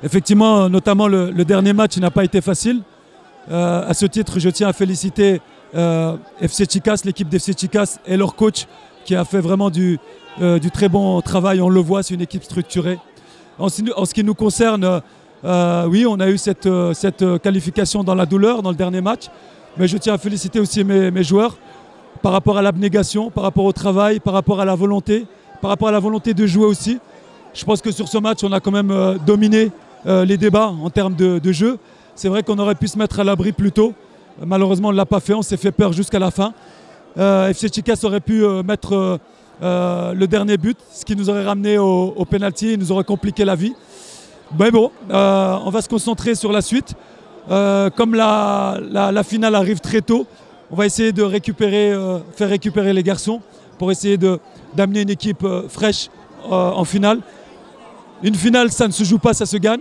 Effectivement, notamment le dernier match n'a pas été facile. À ce titre, je tiens à féliciter FC Chicas, l'équipe d'FC Chicas et leur coach qui a fait vraiment du très bon travail. On le voit, c'est une équipe structurée. En ce qui nous concerne, oui, on a eu cette qualification dans la douleur, dans le dernier match. Mais je tiens à féliciter aussi mes joueurs par rapport à l'abnégation, par rapport au travail, par rapport à la volonté de jouer aussi. Je pense que sur ce match, on a quand même dominé les débats en termes de jeu. C'est vrai qu'on aurait pu se mettre à l'abri plus tôt. Malheureusement, on ne l'a pas fait. On s'est fait peur jusqu'à la fin. FC Chicas aurait pu mettre le dernier but, ce qui nous aurait ramené au pénalty et nous aurait compliqué la vie. Mais bon, on va se concentrer sur la suite. Comme la finale arrive très tôt, on va essayer de faire récupérer les garçons pour essayer d'amener une équipe fraîche en finale. Une finale, ça ne se joue pas, ça se gagne.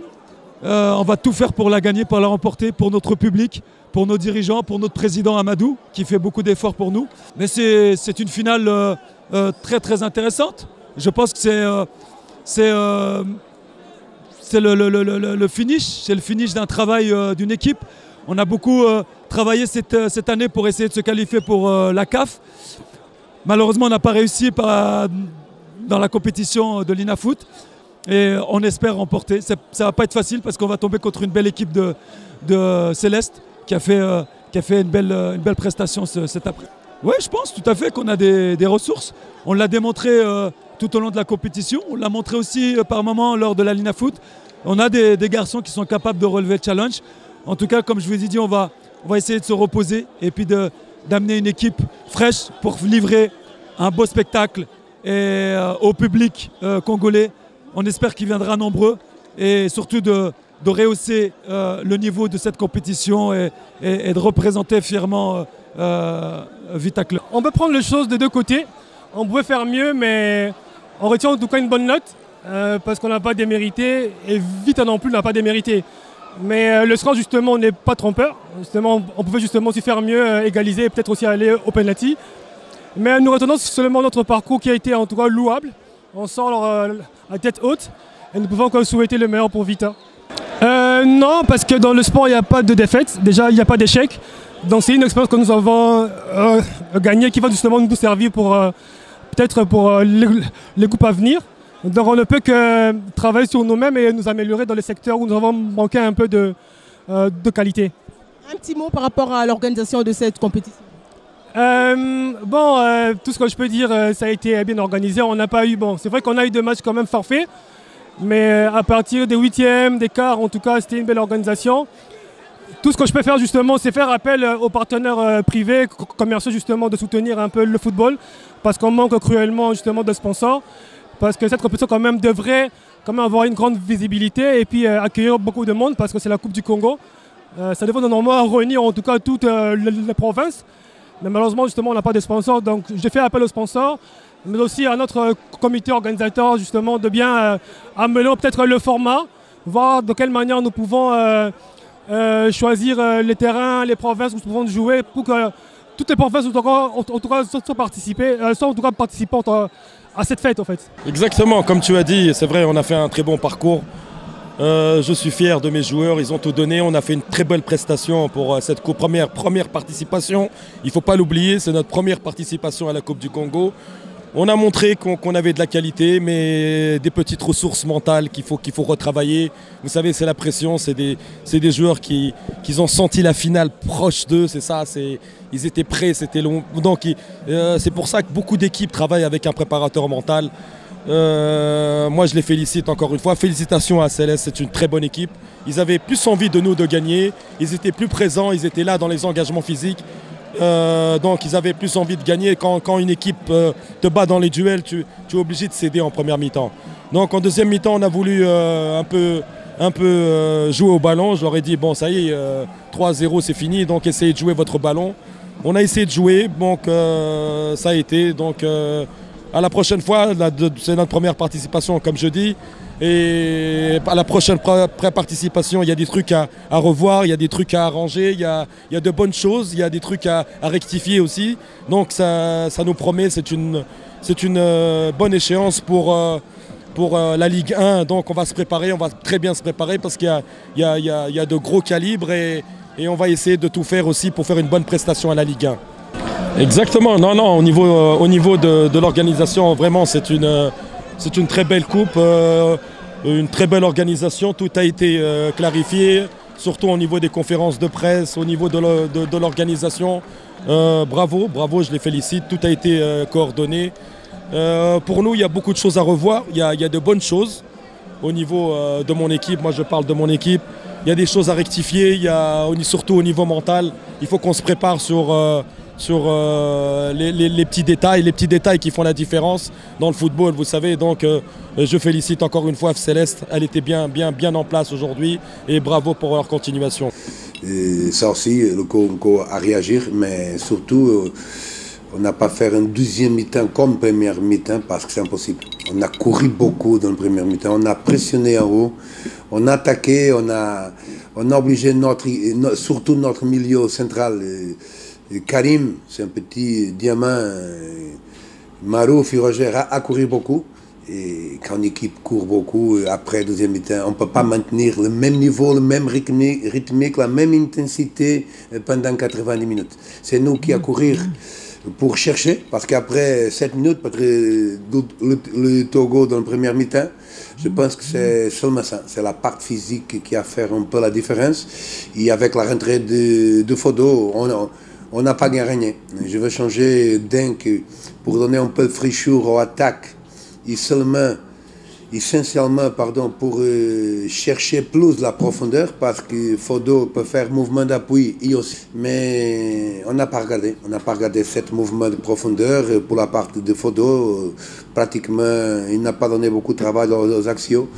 On va tout faire pour la gagner, pour la remporter, pour notre public, pour nos dirigeants, pour notre président Amadou, qui fait beaucoup d'efforts pour nous. Mais c'est une finale très très intéressante. Je pense que c'est le finish, c'est le finish d'un travail d'une équipe. On a beaucoup travaillé cette année pour essayer de se qualifier pour la CAF. Malheureusement, on n'a pas réussi dans la compétition de l'INAFoot. Et on espère remporter. Ça ne va pas être facile parce qu'on va tomber contre une belle équipe de Céleste qui a fait une belle prestation cet après. Oui, je pense tout à fait qu'on a des ressources. On l'a démontré tout au long de la compétition. On l'a montré aussi par moments lors de la l'INAFoot. On a des garçons qui sont capables de relever le challenge. En tout cas, comme je vous ai dit, on va essayer de se reposer et puis d'amener une équipe fraîche pour livrer un beau spectacle au public congolais. On espère qu'il viendra nombreux et surtout de rehausser le niveau de cette compétition et de représenter fièrement Vita Club. On peut prendre les choses de deux côtés. On pouvait faire mieux, mais on retient en tout cas une bonne note parce qu'on n'a pas démérité et Vita non plus n'a pas démérité. Mais le score justement n'est pas trompeur. Justement, on pouvait justement aussi faire mieux, égaliser et peut-être aussi aller au penalty. Mais nous retenons seulement notre parcours qui a été en tout cas louable. On sort à tête haute et nous pouvons encore souhaiter le meilleur pour Vita. Non, parce que dans le sport, il n'y a pas de défaite. Déjà, il n'y a pas d'échec. Donc c'est une expérience que nous avons gagnée qui va justement nous servir pour peut-être pour les coupes à venir. Donc on ne peut que travailler sur nous-mêmes et nous améliorer dans les secteurs où nous avons manqué un peu de qualité. Un petit mot par rapport à l'organisation de cette compétition. Tout ce que je peux dire, ça a été bien organisé. On n'a pas eu, c'est vrai qu'on a eu des matchs quand même forfaits, mais à partir des huitièmes, des quarts, en tout cas, c'était une belle organisation. Tout ce que je peux faire justement, c'est faire appel aux partenaires privés, commerciaux justement, de soutenir un peu le football, parce qu'on manque cruellement justement de sponsors, parce que cette compétition quand même devrait quand même avoir une grande visibilité et puis accueillir beaucoup de monde, parce que c'est la Coupe du Congo. Ça devrait normalement réunir en tout cas toutes les provinces. Mais malheureusement, justement, on n'a pas de sponsors. Donc, je fais appel aux sponsors, mais aussi à notre comité organisateur, justement, de bien amener peut-être le format, voir de quelle manière nous pouvons choisir les terrains, les provinces où nous pouvons jouer pour que toutes les provinces, en tout cas, soient en tout cas participantes à cette fête, en fait. Exactement, comme tu as dit, c'est vrai, on a fait un très bon parcours. Je suis fier de mes joueurs, ils ont tout donné. On a fait une très belle prestation pour cette première participation. Il ne faut pas l'oublier, c'est notre première participation à la Coupe du Congo. On a montré qu'on avait de la qualité, mais des petites ressources mentales qu'il faut retravailler. Vous savez, c'est la pression, c'est des joueurs qui ont senti la finale proche d'eux, c'est ça. Ils étaient prêts, c'était long. Donc c'est pour ça que beaucoup d'équipes travaillent avec un préparateur mental. Moi je les félicite encore une fois, félicitations à Céleste, c'est une très bonne équipe. Ils avaient plus envie de nous de gagner, ils étaient plus présents, ils étaient là dans les engagements physiques, donc ils avaient plus envie de gagner. Quand une équipe te bat dans les duels, tu es obligé de céder en première mi-temps. Donc en deuxième mi-temps on a voulu un peu jouer au ballon. Je leur ai dit bon ça y est, 3-0 c'est fini, donc essayez de jouer votre ballon. On a essayé de jouer, donc ça a été, donc à la prochaine fois, c'est notre première participation comme je dis, et à la prochaine participation il y a des trucs à revoir, il y a des trucs à arranger, il y a de bonnes choses, il y a des trucs à rectifier aussi, donc ça nous promet, c'est une bonne échéance pour pour la Ligue 1. Donc on va se préparer, on va très bien se préparer parce qu'il y a de gros calibres et on va essayer de tout faire aussi pour faire une bonne prestation à la Ligue 1. Exactement, non, au niveau de l'organisation, vraiment c'est une très belle coupe, une très belle organisation, tout a été clarifié, surtout au niveau des conférences de presse, au niveau de l'organisation. Bravo, je les félicite, tout a été coordonné. Pour nous, il y a beaucoup de choses à revoir, il y a de bonnes choses au niveau de mon équipe, moi je parle de mon équipe. Il y a des choses à rectifier, surtout au niveau mental, il faut qu'on se prépare sur les petits détails qui font la différence dans le football, vous savez. Donc je félicite encore une fois F Céleste, elle était bien en place aujourd'hui et bravo pour leur continuation. Et ça aussi, le corps à réagir, mais surtout, on n'a pas fait une deuxième mi-temps comme première mi-temps parce que c'est impossible. On a couru beaucoup dans le premier mi-temps, on a pressionné en haut, on a attaqué, on a obligé surtout notre milieu central. Karim, c'est un petit diamant. Marouf et Roger a couru beaucoup. Et quand une équipe court beaucoup, après deuxième mi-temps, on ne peut pas maintenir le même niveau, le même rythmique, la même intensité pendant 90 minutes. C'est nous qui allons courir pour chercher, parce qu'après 7 minutes, le Togo dans le premier mi-temps, je pense que c'est seulement ça. C'est la part physique qui a fait un peu la différence. Et avec la rentrée de Fodo, on n'a pas gagné. Je veux changer Denk pour donner un peu de fraîcheur aux attaques et essentiellement pour chercher plus la profondeur parce que Fodo peut faire mouvement d'appui et aussi. Mais on n'a pas regardé cet mouvement de profondeur pour la partie de Fodo. Pratiquement, il n'a pas donné beaucoup de travail aux axiaux.